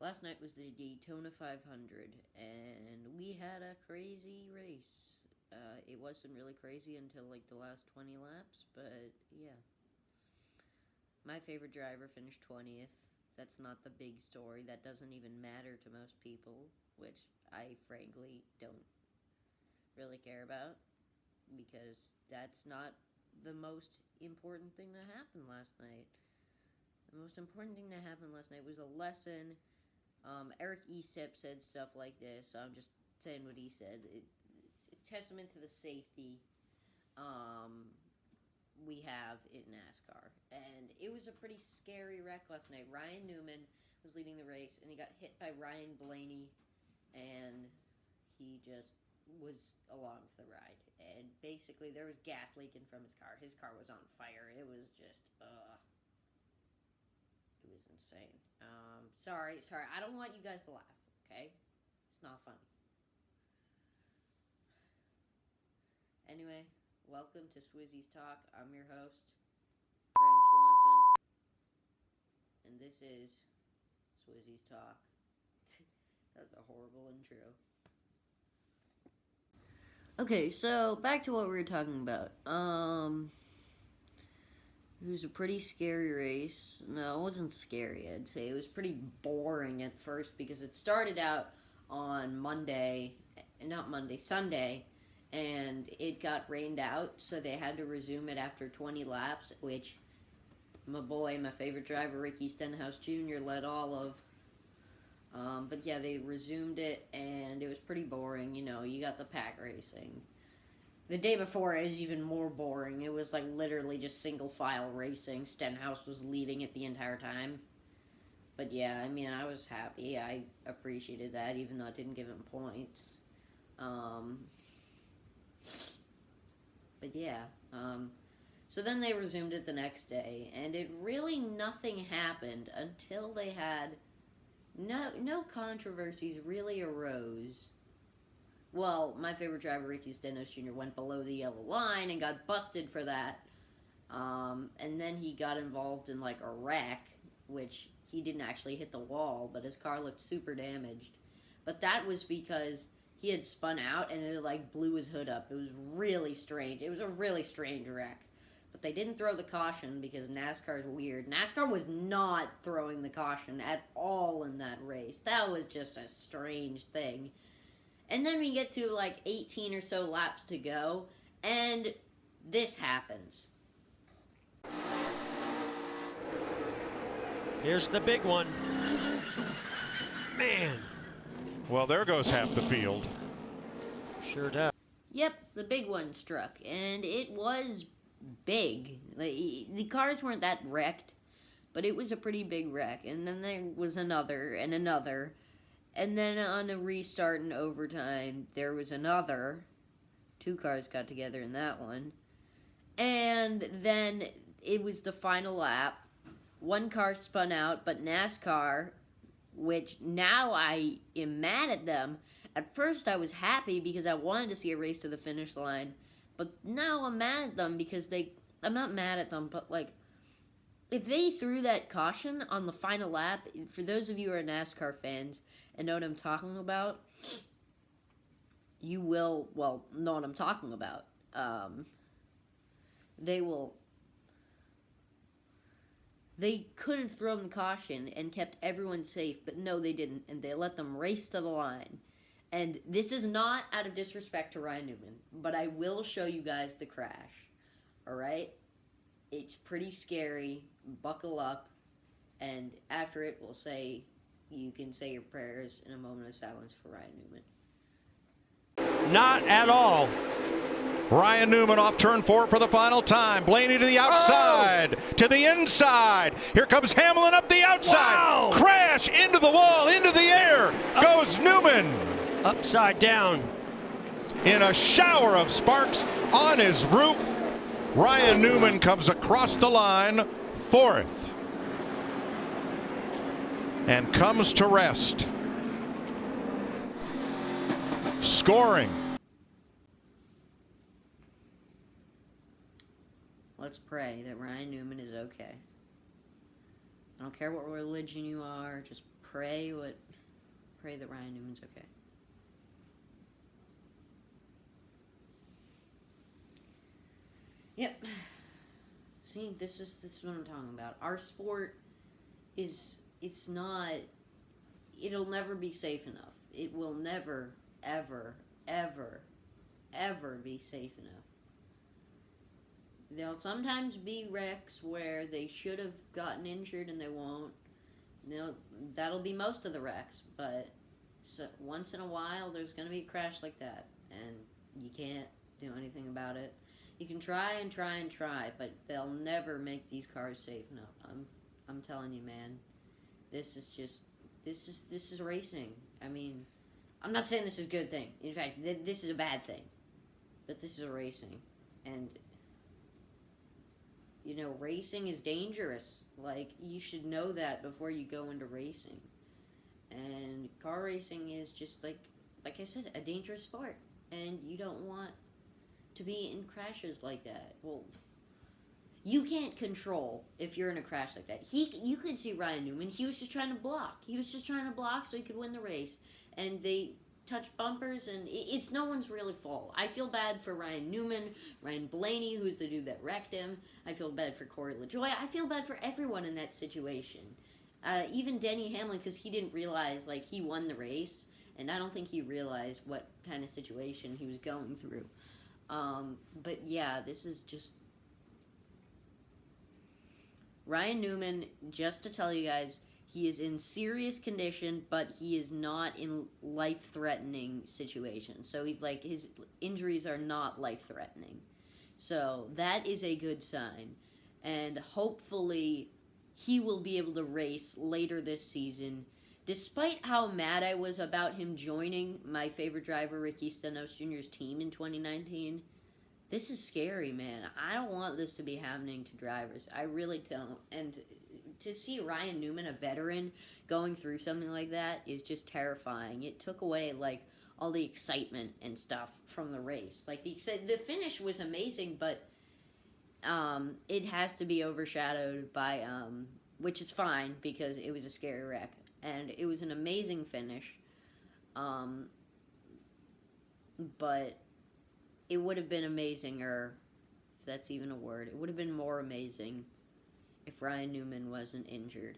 Last night was the Daytona 500, and we had a crazy race. It wasn't really crazy until like the last 20 laps, but yeah. My favorite driver finished 20th. That's not the big story. That doesn't even matter to most people, which I frankly don't really care about because that's not the most important thing that happened last night. The most important thing that happened last night was a lesson. Eric Estep said stuff like this, so I'm just saying what he said. Testament to the safety we have in NASCAR. And it was a pretty scary wreck last night. Ryan Newman was leading the race, and he got hit by Ryan Blaney, and he just was along for the ride. And basically, there was gas leaking from his car. His car was on fire. It was just, it was insane. Sorry. I don't want you guys to laugh, okay? It's not funny. Anyway, welcome to Swizzy's Talk. I'm your host, Graham Swanson. And this is Swizzy's Talk. That was a horrible intro. Okay, so back to what we were talking about. It was a pretty scary race. No, it wasn't scary, I'd say. It was pretty boring at first because it started out on Sunday, and it got rained out, so they had to resume it after 20 laps, which my favorite driver, Ricky Stenhouse Jr., led all of. But yeah, they resumed it, and it was pretty boring. You know, you got the pack racing. The day before, it was even more boring. It was like literally just single file racing. Stenhouse was leading it the entire time. But yeah, I mean, I was happy. I appreciated that, even though I didn't give him points. But yeah, so then they resumed it the next day, and nothing happened until they had no controversies really arose. Well, my favorite driver, Ricky Stenhouse Jr., went below the yellow line and got busted for that. And then he got involved in like a wreck, which he didn't actually hit the wall, but his car looked super damaged. But that was because he had spun out and it like blew his hood up. It was really strange. It was a really strange wreck. But they didn't throw the caution because NASCAR is weird. NASCAR was not throwing the caution at all in that race. That was just a strange thing. And then we get to like 18 or so laps to go, and this happens. Here's the big one. Man. Well, there goes half the field. Sure does. Yep, the big one struck, and it was big. The cars weren't that wrecked, but it was a pretty big wreck. And then there was another, and another. And then on a restart in overtime, there was another. 2 cars got together in that one. And then it was the final lap. 1 car spun out, but NASCAR, which now I am mad at them. At first I was happy because I wanted to see a race to the finish line. But now I'm mad at them because I'm not mad at them, but like, if they threw that caution on the final lap, for those of you who are NASCAR fans and know what I'm talking about, you will, know what I'm talking about. They could have thrown the caution and kept everyone safe, but no, they didn't, and they let them race to the line. And this is not out of disrespect to Ryan Newman, but I will show you guys the crash, all right? It's pretty scary. Buckle up. And after it, you can say your prayers in a moment of silence for Ryan Newman. Not at all. Ryan Newman off turn 4 for the final time. Blaney to the outside, to the inside. Here comes Hamlin up the outside. Wow. Crash into the wall, into the air. Goes Newman. Upside down. In a shower of sparks on his roof. Ryan Newman comes across the line, 4th, and comes to rest. Scoring. Let's pray that Ryan Newman is okay. I don't care what religion you are, just pray that Ryan Newman's okay. Yep. See, this is what I'm talking about. Our sport it's not, it'll never be safe enough. It will never, ever, ever, ever be safe enough. There'll sometimes be wrecks where they should have gotten injured and they won't. That'll be most of the wrecks, but once in a while there's going to be a crash like that, and you can't do anything about it. You can try and try and try, but they'll never make these cars safe enough. I'm telling you, man. This is racing. I mean, I'm not saying this is a good thing. In fact, this is a bad thing. But this is a racing. And, racing is dangerous. Like, you should know that before you go into racing. And car racing is just, like I said, a dangerous sport. And you don't want to be in crashes like that. Well, you can't control if you're in a crash like that. You could see Ryan Newman. He was just trying to block. He was just trying to block so he could win the race. And they touched bumpers, and it's no one's really fault. I feel bad for Ryan Newman, Ryan Blaney, who's the dude that wrecked him. I feel bad for Corey LaJoie. I feel bad for everyone in that situation. Even Denny Hamlin, because he didn't realize, he won the race. And I don't think he realized what kind of situation he was going through. But yeah, this is just... Ryan Newman, just to tell you guys, he is in serious condition, but he is not in life-threatening situations. So his injuries are not life-threatening. So that is a good sign. And hopefully he will be able to race later this season. Despite how mad I was about him joining my favorite driver, Ricky Stenhouse Jr.'s team in 2019, this is scary, man. I don't want this to be happening to drivers. I really don't. And to see Ryan Newman, a veteran, going through something like that is just terrifying. It took away, all the excitement and stuff from the race. The finish was amazing, but it has to be overshadowed by, which is fine because it was a scary wreck. And it was an amazing finish. But it would have been amazinger, if that's even a word. It would have been more amazing if Ryan Newman wasn't injured.